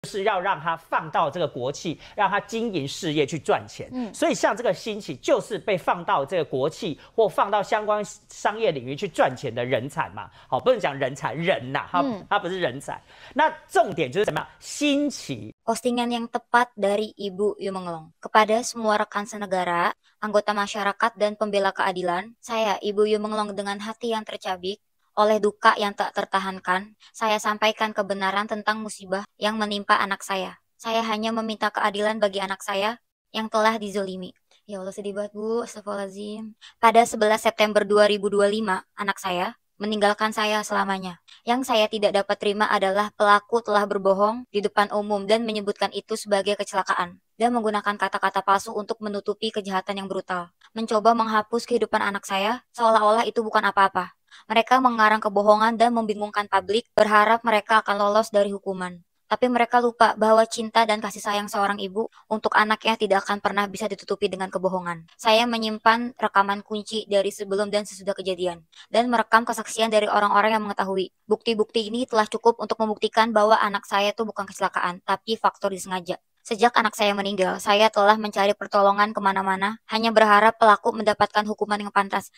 是要让他放到这个国企，让他经营事业去赚钱。所以像这个兴起，就是被放到这个国企或放到相关商业领域去赚钱的人才嘛。好，不能讲人才，人呐、他不是人才。那重点就是什么？兴起。Postingan yang tepat dari Ibu Yu Menglong. Kepada semua rekan senegara, anggota masyarakat dan pembela keadilan, saya Ibu Yu Menglong dengan hati yang tercabik oleh duka yang tak tertahankan, saya sampaikan kebenaran tentang musibah yang menimpa anak saya. Saya hanya meminta keadilan bagi anak saya yang telah dizolimi. Ya Allah, sedih banget Bu, astagfirullahaladzim. Pada 11 September 2025, anak saya meninggalkan saya selamanya. Yang saya tidak dapat terima adalah pelaku telah berbohong di depan umum dan menyebutkan itu sebagai kecelakaan, dan menggunakan kata-kata palsu untuk menutupi kejahatan yang brutal. Mencoba menghapus kehidupan anak saya, seolah-olah itu bukan apa-apa. Mereka mengarang kebohongan dan membingungkan publik, berharap mereka akan lolos dari hukuman. Tapi mereka lupa bahwa cinta dan kasih sayang seorang ibu untuk anaknya tidak akan pernah bisa ditutupi dengan kebohongan. Saya menyimpan rekaman kunci dari sebelum dan sesudah kejadian, dan merekam kesaksian dari orang-orang yang mengetahui. Bukti-bukti ini telah cukup untuk membuktikan bahwa anak saya itu bukan kecelakaan, tapi faktor disengaja. Sejak anak saya meninggal, saya telah mencari pertolongan kemana-mana, hanya berharap pelaku mendapatkan hukuman yang pantas.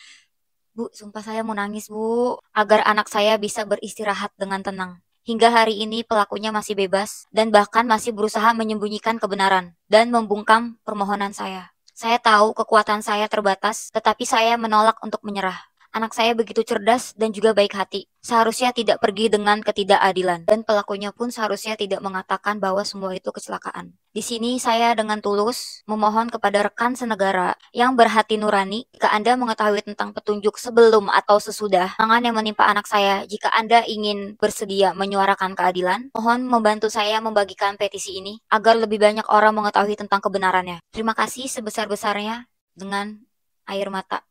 Bu, sumpah saya mau nangis Bu, agar anak saya bisa beristirahat dengan tenang. Hingga hari ini pelakunya masih bebas dan bahkan masih berusaha menyembunyikan kebenaran dan membungkam permohonan saya. Saya tahu kekuatan saya terbatas, tetapi saya menolak untuk menyerah. Anak saya begitu cerdas dan juga baik hati. Seharusnya tidak pergi dengan ketidakadilan, dan pelakunya pun seharusnya tidak mengatakan bahwa semua itu kecelakaan. Di sini saya dengan tulus memohon kepada rekan senegara yang berhati nurani, jika Anda mengetahui tentang petunjuk sebelum atau sesudah tangan yang menimpa anak saya, jika Anda ingin bersedia menyuarakan keadilan, mohon membantu saya membagikan petisi ini agar lebih banyak orang mengetahui tentang kebenarannya. Terima kasih sebesar-besarnya dengan air mata.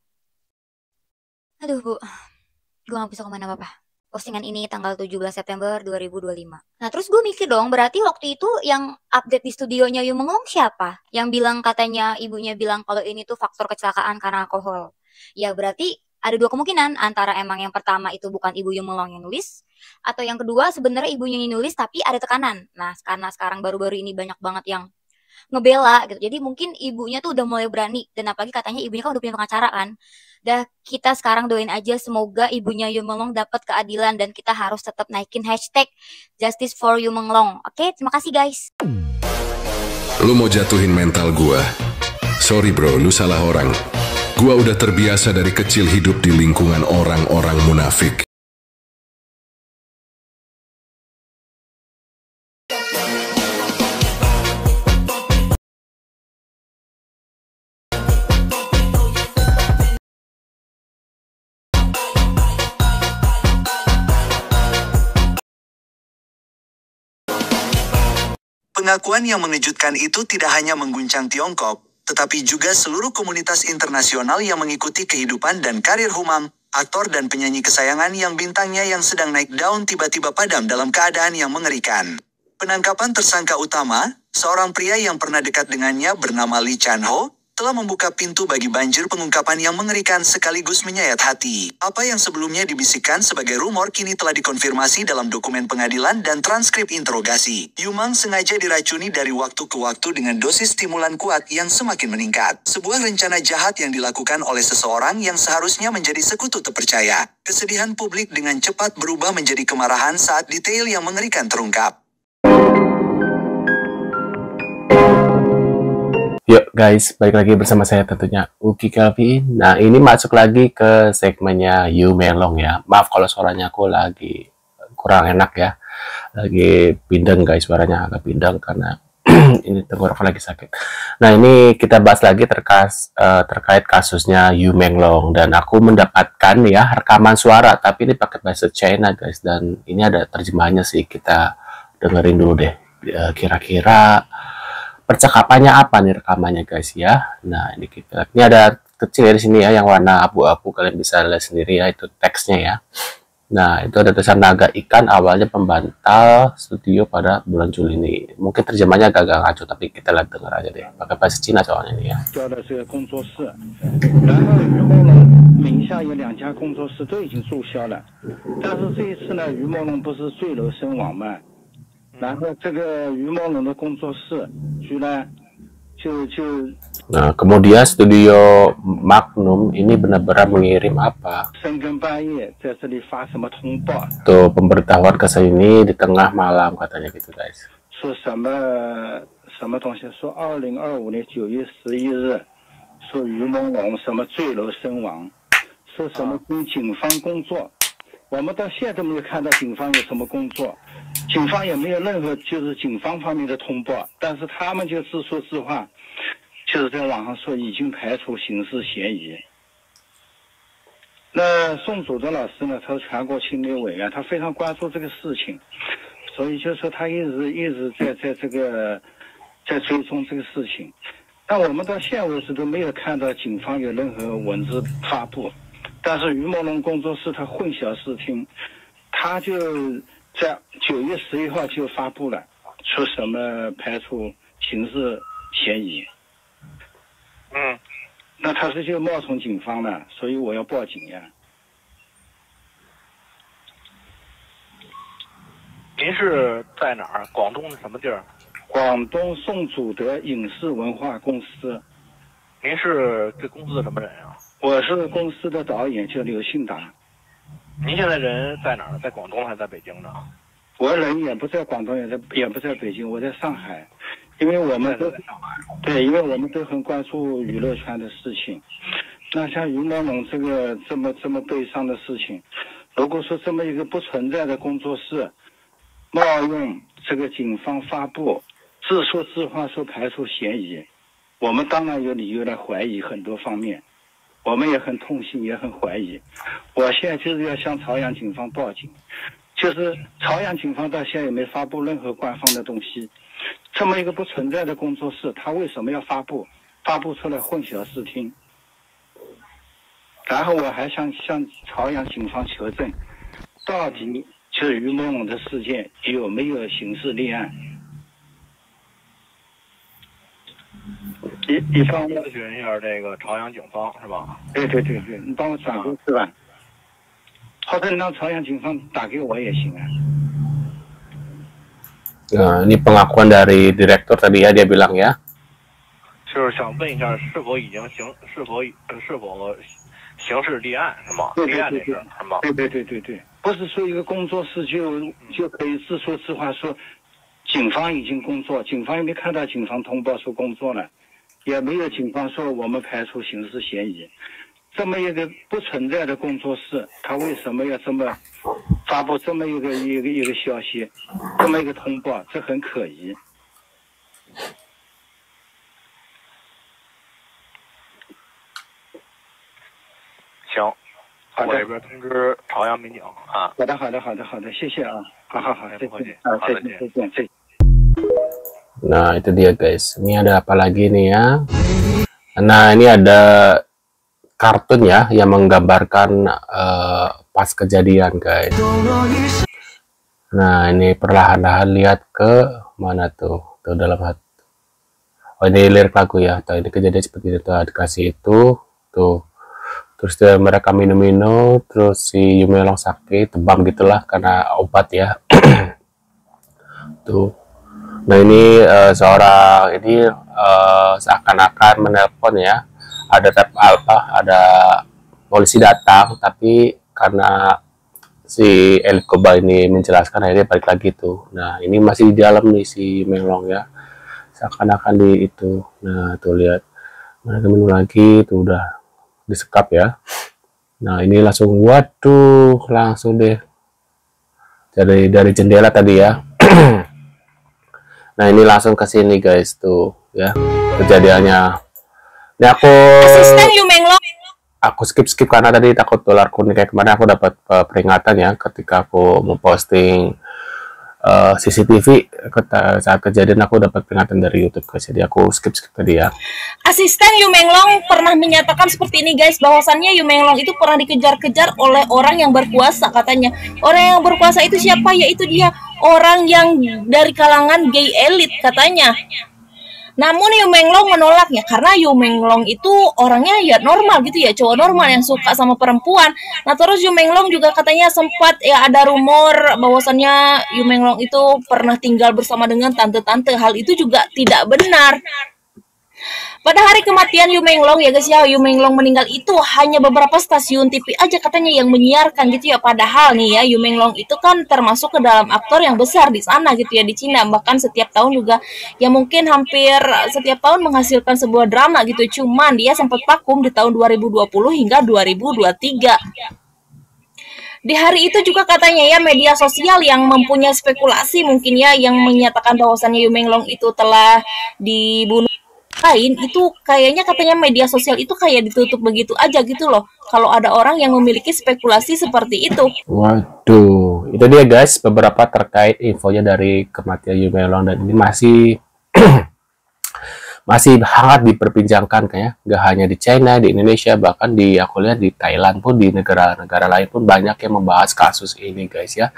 Aduh Bu, gue gak bisa komen apa-apa. Postingan ini tanggal 17 September 2025. Nah terus gue mikir dong, berarti waktu itu yang update di studionya Yu Menglong siapa? Yang bilang katanya ibunya bilang kalau ini tuh faktor kecelakaan karena alkohol. Ya berarti ada dua kemungkinan, antara emang yang pertama itu bukan Ibu Yu Menglong yang nulis, atau yang kedua sebenarnya ibunya yang nulis tapi ada tekanan. Nah karena sekarang baru-baru ini banyak banget yang ngebela gitu. Jadi mungkin ibunya tuh udah mulai berani, dan apalagi katanya ibunya kan udah punya pengacara kan. Dah kita sekarang doain aja semoga ibunya Yu Menglong dapat keadilan, dan kita harus tetap naikin hashtag Justice for Yu Menglong. Oke, terima kasih guys. Lu mau jatuhin mental gua? Sorry bro, lu salah orang. Gua udah terbiasa dari kecil hidup di lingkungan orang-orang munafik. Pengakuan yang mengejutkan itu tidak hanya mengguncang Tiongkok, tetapi juga seluruh komunitas internasional yang mengikuti kehidupan dan karir Humam, aktor dan penyanyi kesayangan yang bintangnya yang sedang naik daun tiba-tiba padam dalam keadaan yang mengerikan. Penangkapan tersangka utama, seorang pria yang pernah dekat dengannya bernama Lee Chan-ho, telah membuka pintu bagi banjir pengungkapan yang mengerikan sekaligus menyayat hati. Apa yang sebelumnya dibisikkan sebagai rumor kini telah dikonfirmasi dalam dokumen pengadilan dan transkrip interogasi. Yumang sengaja diracuni dari waktu ke waktu dengan dosis stimulan kuat yang semakin meningkat. Sebuah rencana jahat yang dilakukan oleh seseorang yang seharusnya menjadi sekutu terpercaya. Kesedihan publik dengan cepat berubah menjadi kemarahan saat detail yang mengerikan terungkap. Yuk guys, balik lagi bersama saya tentunya Uki Kelvin. Nah ini masuk lagi ke segmennya Yu Menglong ya. Maaf kalau suaranya aku lagi kurang enak ya. Lagi pindeng guys, suaranya agak pindeng karena ini tenggorokan lagi sakit. Nah ini kita bahas lagi terkait kasusnya Yu Menglong. Dan aku mendapatkan ya rekaman suara, tapi ini pakai bahasa China guys. Dan ini ada terjemahannya sih, kita dengerin dulu deh. Kira-kira percakapannya apa nih rekamannya guys ya. Nah ini ada kecil di sini ya yang warna abu-abu, kalian bisa lihat sendiri ya, itu teksnya ya. Nah itu ada tulisan naga ikan awalnya pembantal studio pada bulan Juli ini. Mungkin terjemahnya agak ngaco, tapi kita lihat denger aja deh, pakai bahasa Cina soalnya ini ya. 然后这个于某龙的工作室居然就 Nah, kemudian studio Magnum ini benar-benar mengirim apa? 深更半夜在这里发什么通报， Tuh pemberitahuan ke sini di tengah malam katanya gitu guys. 说什么东西，说2025年9月11日，说于某龙什么坠楼身亡，说什么跟警方工作，我们到现在都没有看到警方有什么工作，警方也没有任何就是警方方面的通报，但是他们就自说自话，就是在网上说已经排除刑事嫌疑。那宋祖德老师呢，他是全国青年委员，他非常关注这个事情，所以就说他一直在这个在追踪这个事情。但我们到现在为止都没有看到警方有任何文字发布，但是于某龙工作室他混淆视听，他就在9月11号就发布了，说什么排除刑事嫌疑。那他是就冒充警方了，所以我要报警呀。您是在哪儿？广东的什么地儿？广东宋祖德影视文化公司。您是这公司的什么人啊？我是公司的导演，叫刘信达。您现在人在哪儿？在广东还是在北京呢？我人也不在广东，也不在北京，我在上海。因为我们都对，因为我们都很关注娱乐圈的事情。那像于某龙这个这么悲伤的事情，如果说这么一个不存在的工作室冒用这个警方发布，自说自话说排除嫌疑，我们当然有理由来怀疑很多方面，我们也很痛心，也很怀疑。我现在就是要向朝阳警方报警，就是朝阳警方到现在也没发布任何官方的东西。这么一个不存在的工作室，他为什么要发布出来混淆视听？然后我还向朝阳警方求证，到底就是于某龙的事件有没有刑事立案？你帮我咨询一下这个朝阳警方是吧？对，你帮我转过去吧。或者你让朝阳警方打给我也行啊。Ini pengakuan dari direktur tadi ya, dia bilang ya. 就是想问一下，是否刑事立案是吗？立案这事是吗？对，不是说一个工作室就可以自说自话说警方已经工作，警方也没看到警方通报说工作了，也没有警方说我们排除刑事嫌疑。这么一个不存在的工作室，他为什么要这么发布这么一个消息，这么一个通报？这很可疑。行，我这边通知朝阳民警啊。好的，谢谢啊。好，再见。再见。Nah, itu dia guys. Ini ada apa lagi nih ya? Nah, ini ada kartun ya yang menggambarkan pas kejadian guys. Nah, ini perlahan-lahan lihat ke mana tuh dalam hati. Oh, ini lirik lagu ya. Tuh, ini kejadian seperti itu. Dikasih itu tuh, terus mereka minum-minum, terus si Yumelong sakit, tebam gitulah karena obat ya. Tuh. Nah, ini seorang ini seakan-akan menelpon ya. Ada polisi datang, tapi karena si Elit Koba ini menjelaskan, akhirnya balik lagi tuh. Nah, ini masih di dalam nih si Melong ya, seakan-akan di itu. Nah, tuh lihat, mereka minum lagi, tuh udah disekap ya. Nah, ini langsung, waduh, langsung deh dari jendela tadi ya. Nah, ini langsung ke sini guys tuh ya kejadiannya. Ini aku skip karena tadi takut dolar kuning kayak kemarin aku dapat peringatan ya ketika aku memposting CCTV saat kejadian, aku dapat peringatan dari YouTube guys, jadi aku skip tadi ya. Asisten Yu Menglong pernah menyatakan seperti ini guys, bahwasannya Yu Menglong itu pernah dikejar-kejar oleh orang yang berkuasa katanya. Orang yang berkuasa itu siapa? Yaitu dia orang yang dari kalangan gay elit katanya. Namun Yu Menglong menolaknya karena Yu Menglong itu orangnya ya normal gitu ya, cowok normal yang suka sama perempuan. Nah terus Yu Menglong juga katanya sempat ya ada rumor bahwasannya Yu Menglong itu pernah tinggal bersama dengan tante-tante. Hal itu juga tidak benar. Pada hari kematian Yu Menglong ya guys ya, Yu Menglong meninggal itu hanya beberapa stasiun TV aja katanya yang menyiarkan gitu ya. Padahal nih ya, Yu Menglong itu kan termasuk ke dalam aktor yang besar di sana gitu ya, di Cina. Bahkan setiap tahun juga ya mungkin hampir setiap tahun menghasilkan sebuah drama gitu. Cuman dia sempat vakum di tahun 2020 hingga 2023. Di hari itu juga katanya ya media sosial yang mempunyai spekulasi mungkin ya yang menyatakan bahwasannya Yu Menglong itu telah dibunuh lain itu kayaknya katanya media sosial itu kayak ditutup begitu aja gitu loh. Kalau ada orang yang memiliki spekulasi seperti itu. Waduh, itu dia guys beberapa terkait infonya dari kematian Yu Menglong, dan ini masih hangat diperbincangkan kayaknya, nggak hanya di China, di Indonesia, bahkan di aku lihat di Thailand pun, di negara-negara lain pun banyak yang membahas kasus ini guys ya,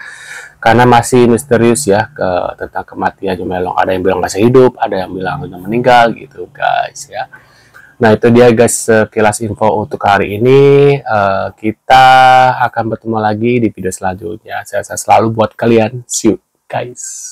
karena masih misterius ya tentang kematian Yu Menglong. Ada yang bilang masih hidup, ada yang bilang sudah meninggal gitu guys ya. Nah itu dia guys sekilas info untuk hari ini. Kita akan bertemu lagi di video selanjutnya. Saya selalu buat kalian. See you guys.